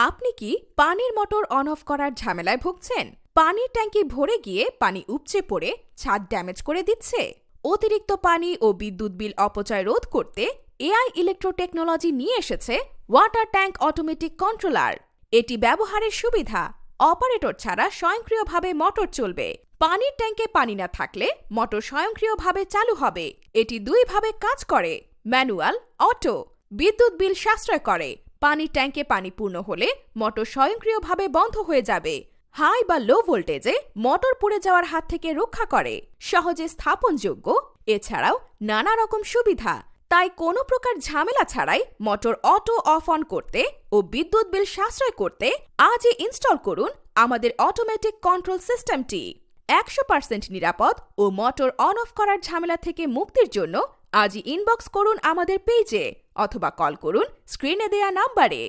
আপনি কি পানির মোটর অন অফ করার ঝামেলায় ভুগছেন? পানির ট্যাঙ্কি ভরে গিয়ে পানি উপচে পড়ে ছাদ ড্যামেজ করে দিচ্ছে? অতিরিক্ত পানি ও বিদ্যুৎ বিল অপচয় রোধ করতে এআই ইলেকট্রোটেকনোলজি নিয়ে এসেছে ওয়াটার ট্যাঙ্ক অটোমেটিক কন্ট্রোলার। এটি ব্যবহারের সুবিধা, অপারেটর ছাড়া স্বয়ংক্রিয়ভাবে মোটর চলবে। পানির ট্যাঙ্কে পানি না থাকলে মোটর স্বয়ংক্রিয়ভাবে চালু হবে। এটি দুইভাবে কাজ করে, ম্যানুয়াল, অটো। বিদ্যুৎ বিল সাশ্রয় করে। পানির ট্যাঙ্কে পানি পূর্ণ হলে মোটর স্বয়ংক্রিয়ভাবে বন্ধ হয়ে যাবে। হাই বা লো ভোল্টেজে মোটর পুড়ে যাওয়ার হাত থেকে রক্ষা করে। সহজে স্থাপনযোগ্য, এছাড়াও নানা রকম সুবিধা। তাই কোনো প্রকার ঝামেলা ছাড়াই মোটর অটো অফ অন করতে ও বিদ্যুৎ বিল সাশ্রয় করতে আজই ইনস্টল করুন আমাদের অটোমেটিক কন্ট্রোল সিস্টেমটি। 100% নিরাপদ ও মোটর অন অফ করার ঝামেলা থেকে মুক্তির জন্য আজই ইনবক্স করুন আমাদের পেজে অথবা কল করুন স্ক্রিনে দেয়া নাম্বারে।